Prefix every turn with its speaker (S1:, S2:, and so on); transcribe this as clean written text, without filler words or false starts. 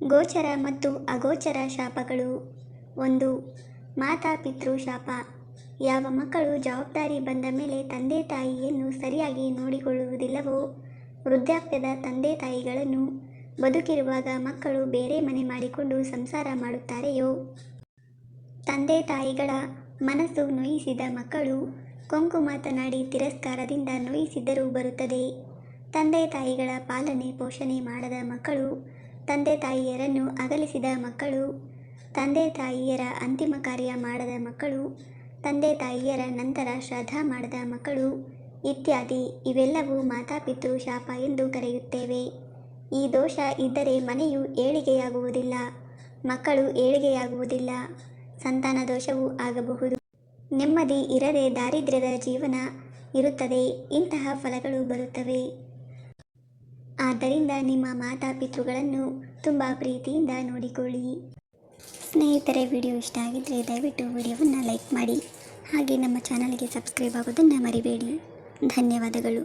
S1: ಗೋಚರ ಮತ್ತು ಅಗೋಚರ ಶಾಪಗಳು. 1. ಮಾತಾಪಿತೃ ಶಾಪ. ಯಾವ ಮಕ್ಕಳು ಜವಾಬ್ದಾರಿ ಬಂದ ಮೇಲೆ ತಂದೆ ತಾಯಿಯನ್ನು ಸರಿಯಾಗಿ ನೋಡಿಕೊಳ್ಳುವುದಿಲ್ಲವೋ, ವೃದ್ಧಾಪ್ಯದ ತಂದೆ ತಾಯಿಗಳನ್ನು ಬದುಕಿರುವಾಗ ಮಕ್ಕಳು ಬೇರೆ ಮನೆ ಮಾಡಿಕೊಂಡು ಸಂಸಾರ ಮಾಡುತ್ತಾರೆಯೋ, ತಂದೆ ತಾಯಿಗಳ ಮನಸ್ಸು ನೋಯಿಸಿದ ಮಕ್ಕಳು ಕೊಂಕು ಮಾತನಾಡಿ ತಿರಸ್ಕಾರದಿಂದ ನೋಯಿಸಿದರೂ ಬರುತ್ತದೆ. ತಂದೆ ತಾಯಿಗಳ ಪಾಲನೆ ಪೋಷಣೆ ಮಾಡದ ಮಕ್ಕಳು, ತಂದೆ ತಾಯಿಯರನ್ನು ಅಗಲಿಸಿದ ಮಕ್ಕಳು, ತಂದೆ ತಾಯಿಯರ ಅಂತಿಮ ಕಾರ್ಯ ಮಾಡದ ಮಕ್ಕಳು, ತಂದೆ ತಾಯಿಯರ ನಂತರ ಶ್ರಾದ್ದ ಮಾಡದ ಮಕ್ಕಳು ಇತ್ಯಾದಿ, ಇವೆಲ್ಲವೂ ಮಾತಾಪಿತೃ ಶಾಪ ಎಂದು ಕರೆಯುತ್ತೇವೆ. ಈ ದೋಷ ಇದ್ದರೆ ಮನೆಯು ಏಳಿಗೆಯಾಗುವುದಿಲ್ಲ, ಮಕ್ಕಳು ಏಳಿಗೆಯಾಗುವುದಿಲ್ಲ, ಸಂತಾನ ದೋಷವೂ ಆಗಬಹುದು, ನೆಮ್ಮದಿ ಇರದೆ ದಾರಿದ್ರ್ಯದ ಜೀವನ ಇರುತ್ತದೆ. ಇಂತಹ ಫಲಗಳು ಬರುತ್ತವೆ. ಆದ್ದರಿಂದ ನಿಮ್ಮ ಮಾತಾಪಿತೃಗಳನ್ನು ತುಂಬ ಪ್ರೀತಿಯಿಂದ ನೋಡಿಕೊಳ್ಳಿ. ಸ್ನೇಹಿತರೆ, ವಿಡಿಯೋ ಇಷ್ಟ ಆಗಿದ್ದರೆ ದಯವಿಟ್ಟು ವಿಡಿಯೋವನ್ನು ಲೈಕ್ ಮಾಡಿ. ಹಾಗೆ ನಮ್ಮ ಚಾನಲ್ಗೆ ಸಬ್ಸ್ಕ್ರೈಬ್ ಆಗೋದನ್ನು ಮರಿಬೇಡಿ. ಧನ್ಯವಾದಗಳು.